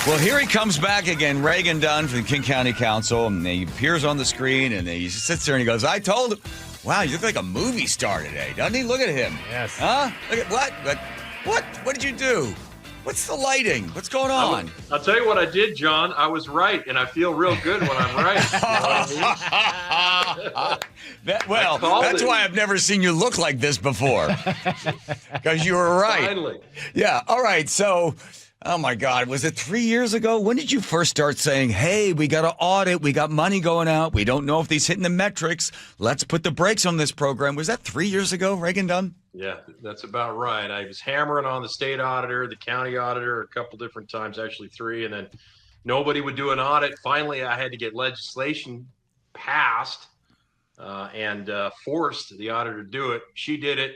Well, here he comes back again, Reagan Dunn from the King County Council, and he appears on the screen, and he sits there and he goes, I told him, wow, you look like a movie star today, doesn't he? Look at him. Yes. Huh? Look at what? What did you do? What's the lighting? What's going on? I'll tell you what I did, John. I was right, and I feel real good when I'm right. You know what I mean? That's why I've never seen you look like this before. Because you were right. Finally. Yeah. All right. So, oh my God, was it 3 years ago? When did you first start saying, hey, we got to audit, we got money going out, we don't know if these hitting the metrics, let's put the brakes on this program? Was that 3 years ago, Reagan Dunn? Yeah, that's about right. I was hammering on the state auditor, the county auditor, a couple different times, actually 3, and then nobody would do an audit. Finally, I had to get legislation passed and forced the auditor to do it. She did it.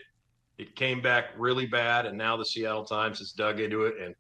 It came back really bad, and now the Seattle Times has dug into it and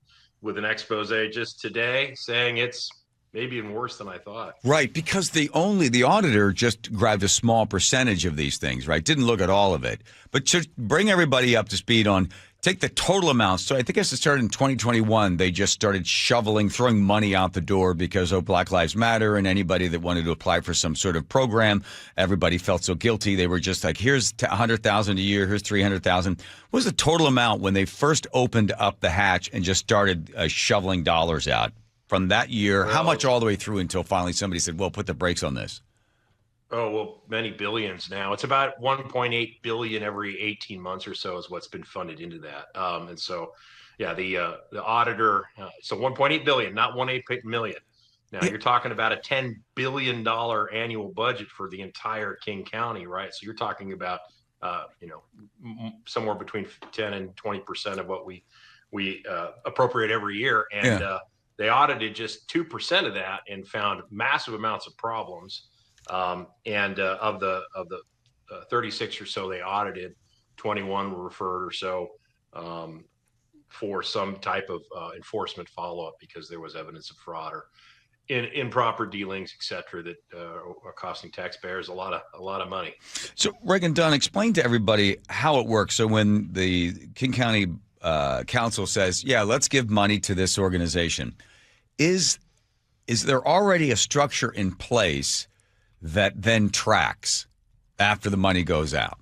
with an expose just today saying it's maybe even worse than I thought. Right, because the auditor just grabbed a small percentage of these things, right? Didn't look at all of it. But to bring everybody up to speed on, take the total amount. So I think as it started in 2021, they just started throwing money out the door because, Black Lives Matter, and anybody that wanted to apply for some sort of program, everybody felt so guilty. They were just like, here's $100,000 a year, here's $300,000. What was the total amount when they first opened up the hatch and just started shoveling dollars out? From that year, how much all the way through until finally somebody said, well, put the brakes on this? Oh, well, many billions now. It's about 1.8 billion every 18 months or so is what's been funded into that. And so, yeah, the auditor, so 1.8 billion, not 1.8 million. Now you're talking about a $10 billion annual budget for the entire King County, right? So you're talking about, somewhere between 10 and 20% of what we appropriate every year. And, they audited just 2% of that and found massive amounts of problems. And of the 36 or so they audited, 21 were referred or so for some type of enforcement follow-up because there was evidence of fraud or improper dealings, et cetera, that are costing taxpayers a lot of money. So, Reagan Dunn, explain to everybody how it works. So when the King County Council says, yeah, let's give money to this organization, is there already a structure in place that then tracks after the money goes out?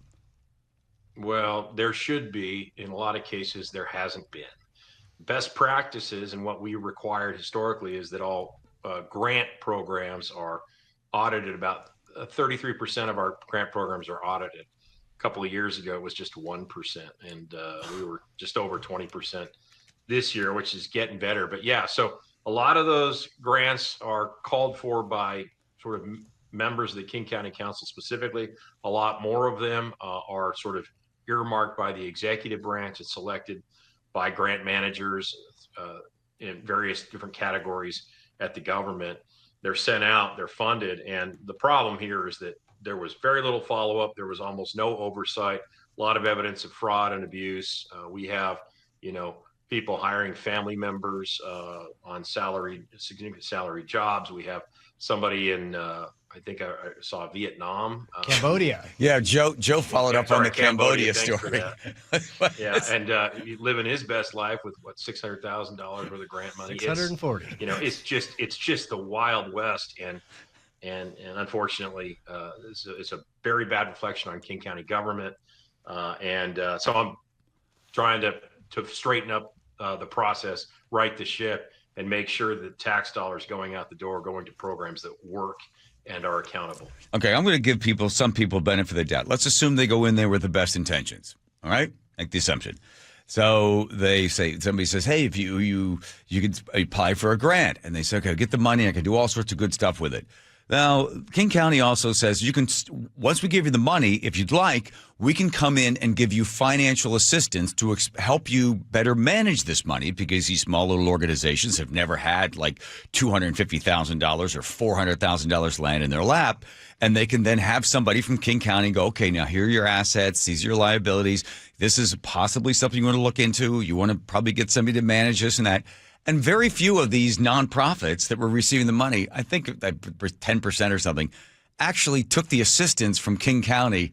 Well, there should be. In a lot of cases, there hasn't been. Best practices and what we required historically is that all grant programs are audited. About 33% of our grant programs are audited. A couple of years ago, it was just 1%, and we were just over 20% this year, which is getting better. But yeah, so a lot of those grants are called for by sort of members of the King County Council specifically. A lot more of them are sort of earmarked by the executive branch. It's selected by grant managers in various different categories at the government. They're sent out, they're funded. And the problem here is that there was very little follow-up. There was almost no oversight, a lot of evidence of fraud and abuse. We have, people hiring family members on significant salary jobs. We have somebody in, I think I saw Vietnam. Cambodia. Yeah, Joe followed up on the Cambodia story. Yeah, and living his best life with $600,000 worth of grant money. 640. It's just the Wild West, and unfortunately, it's a very bad reflection on King County government. So I'm trying to straighten up the process, right the ship, and make sure that tax dollars going out the door are going to programs that work and are accountable. Okay, I'm going to give some people benefit of the doubt. Let's assume they go in there with the best intentions. All right, make the assumption. So somebody says, hey, if you could apply for a grant, and they say, okay, get the money, I can do all sorts of good stuff with it. Now, King County also says you can, once we give you the money, if you'd like, we can come in and give you financial assistance to help you better manage this money, because these small little organizations have never had like $250,000 or $400,000 land in their lap. And they can then have somebody from King County go, okay, now here are your assets. These are your liabilities. This is possibly something you want to look into. You want to probably get somebody to manage this and that. And very few of these nonprofits that were receiving the money, I think 10% or something, actually took the assistance from King County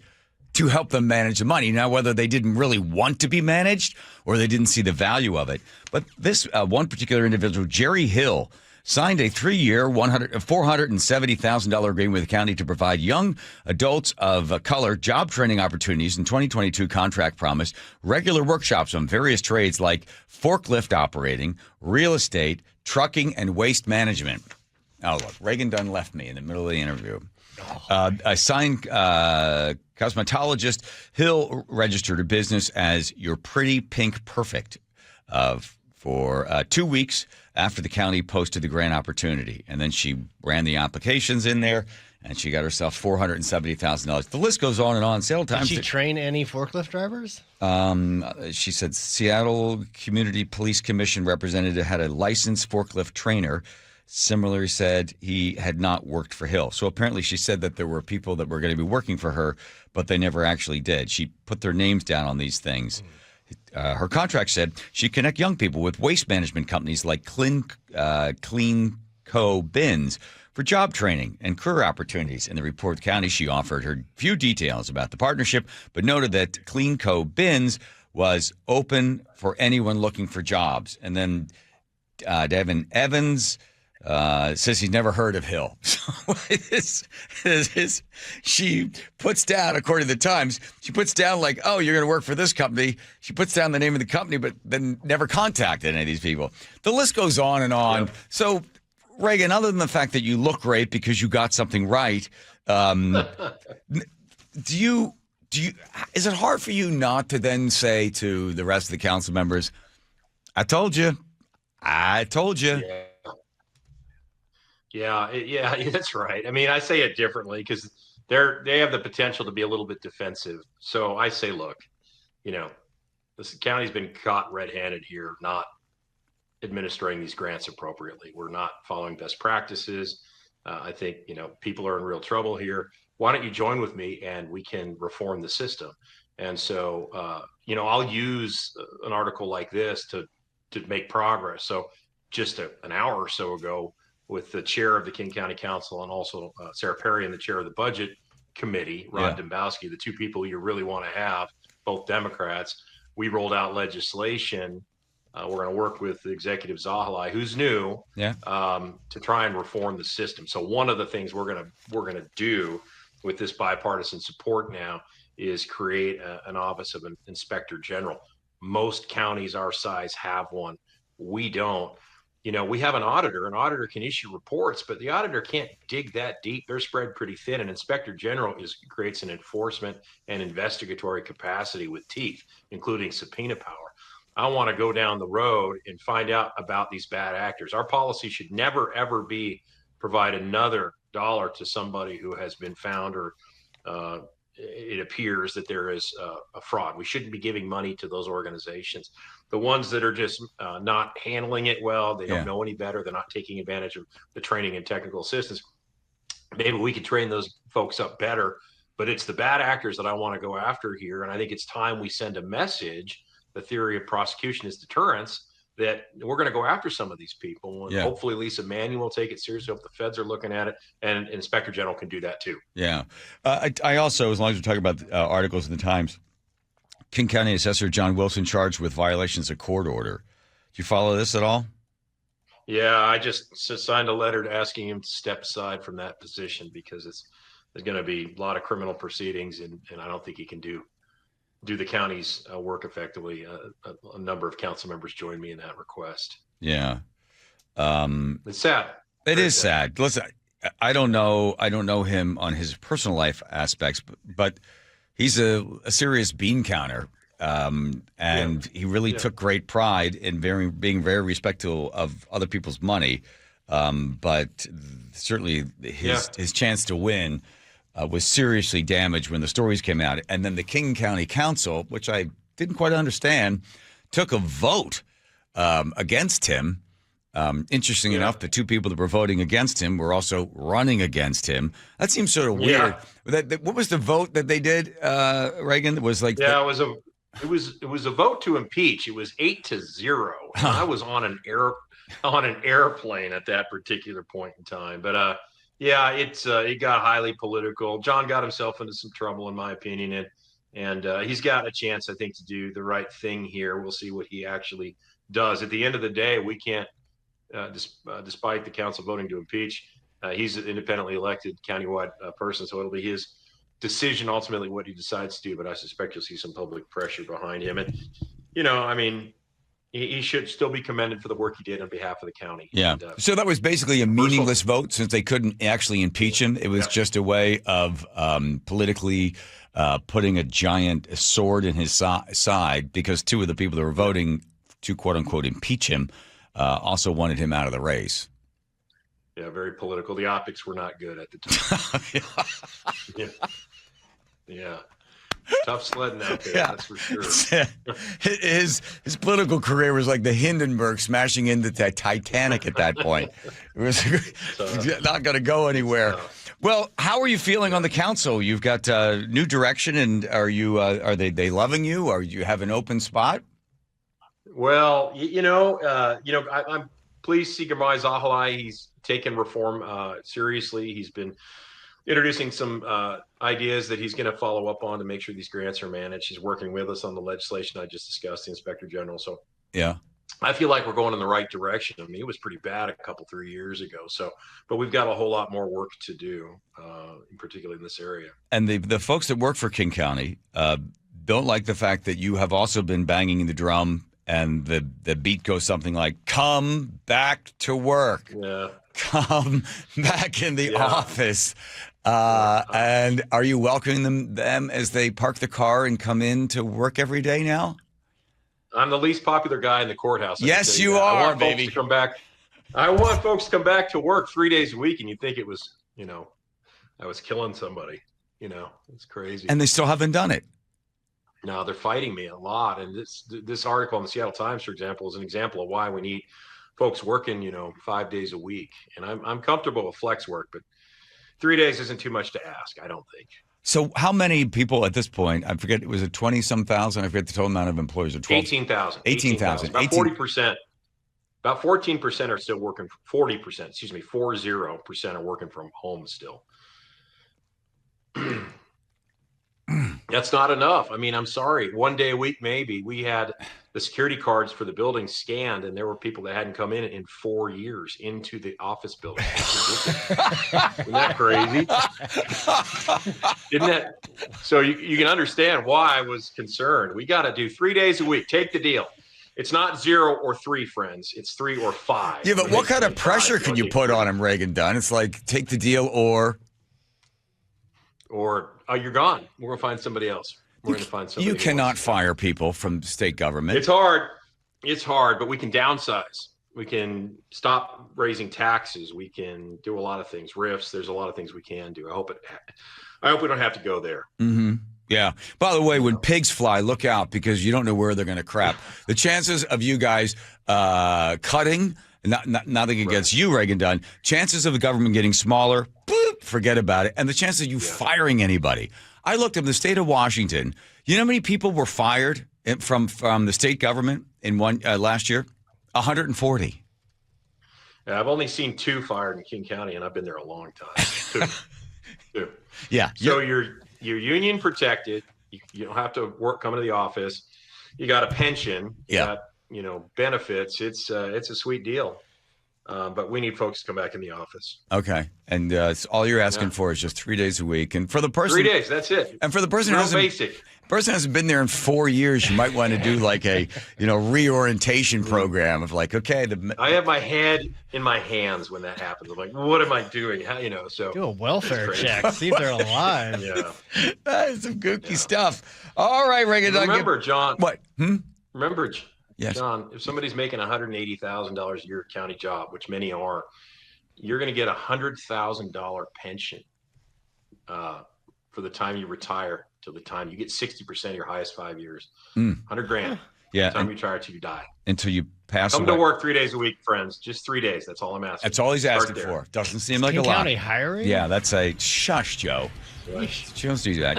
to help them manage the money. Now, whether they didn't really want to be managed or they didn't see the value of it. But this one particular individual, Jerry Hill, signed a 3-year, $470,000 agreement with the county to provide young adults of color job training opportunities. In 2022, contract promised regular workshops on various trades like forklift operating, real estate, trucking, and waste management. Oh, look, Reagan Dunn left me in the middle of the interview. A signed cosmetologist, Hill registered her business as Your Pretty Pink Perfect for 2 weeks after the county posted the grant opportunity. And then she ran the applications in there, and she got herself $470,000. The list goes on and on. Several times. Did she train any forklift drivers? She said Seattle Community Police Commission representative had a licensed forklift trainer. Similarly said he had not worked for Hill. So apparently she said that there were people that were going to be working for her, but they never actually did. She put their names down on these things. Her contract said she'd connect young people with waste management companies like Clean Co. Bins for job training and career opportunities. In the report county, she offered her few details about the partnership, but noted that Clean Co. Bins was open for anyone looking for jobs. And then Devin Evans says he's never heard of Hill. She puts down, according to the Times, she puts down like, oh, you're going to work for this company. She puts down the name of the company, but then never contacted any of these people. The list goes on and on. Yep. So, Reagan, other than the fact that you look great because you got something right, is it hard for you not to then say to the rest of the council members, I told you. Yeah, that's right. I mean, I say it differently because they have the potential to be a little bit defensive. So I say, look, this county's been caught red-handed here, not administering these grants appropriately. We're not following best practices. I think, people are in real trouble here. Why don't you join with me and we can reform the system? And so, I'll use an article like this to make progress. So just an hour or so ago, with the chair of the King County Council and also Sarah Perry and the chair of the Budget Committee, Rod Dembowski, the two people you really want to have, both Democrats, we rolled out legislation. We're going to work with Executive Zahalai, who's new, to try and reform the system. So one of the things we're going to do with this bipartisan support now is create an office of an inspector general. Most counties our size have one. We don't. We have an auditor. An auditor can issue reports, but the auditor can't dig that deep. They're spread pretty thin. An inspector general creates an enforcement and investigatory capacity with teeth, including subpoena power. I want to go down the road and find out about these bad actors. Our policy should never, ever be provide another dollar to somebody who has been found or it appears that there is a fraud. We shouldn't be giving money to those organizations. The ones that are just not handling it well, they don't know any better, they're not taking advantage of the training and technical assistance. Maybe we could train those folks up better, but it's the bad actors that I want to go after here. And I think it's time we send a message. The theory of prosecution is deterrence, that we're going to go after some of these people. And hopefully Lisa Mannion will take it seriously. Hope the feds are looking at it, and Inspector General can do that too. Yeah. I also, as long as we're talking about articles in the Times, King County Assessor John Wilson charged with violations of court order. Do you follow this at all? Yeah, I just signed a letter asking him to step aside from that position because there's going to be a lot of criminal proceedings, and I don't think he can do the county's work effectively. A number of council members joined me in that request. Yeah. It's sad. It is sad. Listen, I don't know him on his personal life aspects, but he's a serious bean counter. And he really took great pride in being very respectful of other people's money. But certainly his chance to win was seriously damaged when the stories came out. And then the King County Council, which I didn't quite understand, took a vote against him. Interesting enough, the two people that were voting against him were also running against him. That seems sort of weird. What was the vote that they did, Reagan? It was like it was a vote to impeach. It was 8-0. And I was on an airplane at that particular point in time. But it got highly political. John got himself into some trouble, in my opinion, and And he's got a chance, I think, to do the right thing here. We'll see what he actually does. At the end of the day, we can't, despite the council voting to impeach, he's an independently elected countywide person, so it'll be his decision ultimately what he decides to do. But I suspect you'll see some public pressure behind him. And, I mean, he should still be commended for the work he did on behalf of the county. Yeah. And, so that was basically a meaningless vote since they couldn't actually impeach him. It was just a way of politically putting a giant sword in his side because two of the people that were voting to quote unquote impeach him also wanted him out of the race. Yeah, very political. The optics were not good at the time. Yeah. Tough sledding out there, that's for sure. His political career was like the Hindenburg smashing into the Titanic at that point. It was not going to go anywhere. Well, how are you feeling on the council? You've got new direction, and are they loving you? Or you have an open spot? Well, I'm pleased to see Gamai Zahalai. He's taken reform seriously. He's been introducing some ideas that he's going to follow up on to make sure these grants are managed. He's working with us on the legislation I just discussed, the Inspector General. So yeah, I feel like we're going in the right direction. I mean, it was pretty bad a couple, 3 years ago. But we've got a whole lot more work to do, particularly in this area. And the folks that work for King County don't like the fact that you have also been banging the drum, and the beat goes something like, "Come back to work." Yeah. Come back in the office. And are you welcoming them as they park the car and come in to work every day now? I'm the least popular guy in the courthouse. Yes, you are, I want baby. Folks to come back. I want folks to come back to work 3 days a week, and you'd think it was, I was killing somebody. It's crazy. And they still haven't done it. No, they're fighting me a lot. And this article in the Seattle Times, for example, is an example of why we need folks working, 5 days a week. And I'm comfortable with flex work, but 3 days isn't too much to ask, I don't think. So how many people at this point, I forget, was it 20-some thousand? I forget the total amount of employees. 18,000. 18,000. About 40%. About 14% are still working, 40%, 40% are working from home still. That's not enough. I mean, I'm sorry. 1 day a week, maybe. We had the security cards for the building scanned, and there were people that hadn't come in 4 years into the office building. Isn't that crazy? Isn't that? So you can understand why I was concerned. We got to do 3 days a week. Take the deal. It's not 0 or 3, friends. It's 3 or 5. Yeah, but what kind of pressure can you put on him, Reagan Dunn? It's like, take the deal or you're gone. We're going to find somebody else. We're going to find somebody. You cannot fire people from state government. It's hard. It's hard, but we can downsize. We can stop raising taxes. We can do a lot of things. RIFs. There's a lot of things we can do. I hope we don't have to go there. Mm-hmm. Yeah. By the way, when pigs fly, look out because you don't know where they're going to crap. The chances of you guys cutting, nothing against you, Reagan Dunn, chances of the government getting smaller, boop, forget about it. And the chances of you firing anybody. I looked up the state of Washington. You know how many people were fired from the state government in last year? 140. Yeah, I've only seen 2 fired in King County, and I've been there a long time. Two. Yeah. So you're union protected. You don't have to come into the office. You got a pension. You got benefits. It's a sweet deal. But we need folks to come back in the office. Okay. And all you're asking for is just 3 days a week. And for the person 3 days, that's it. And for the person who hasn't been there in 4 years, you might want to do like a reorientation program of like, okay, I have my head in my hands when that happens. I'm like, what am I doing? So do a welfare check, see if they're alive. Yeah. That is some gooky stuff. All right, Reagan. Remember, John. What? Remember, yes. John, if somebody's making $180,000 a year county job, which many are, you're going to get $100,000 pension for the time you retire till the time you get 60% of your highest 5 years. $100,000. Yeah. Time you retire till you die. Until you pass Come away. to work 3 days a week, friends. Just 3 days. That's all I'm asking. That's all he's asking for. Doesn't seem like a lot. County hiring? Yeah, that's a shush, Joe. She don't do that.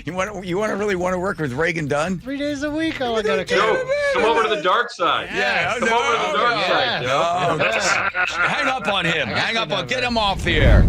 You really want to work with Reagan Dunn? 3 days a week. All I gotta come over to the dark side. Yeah, come over to the dark side, Joe. Hang up on him. Get him off the air.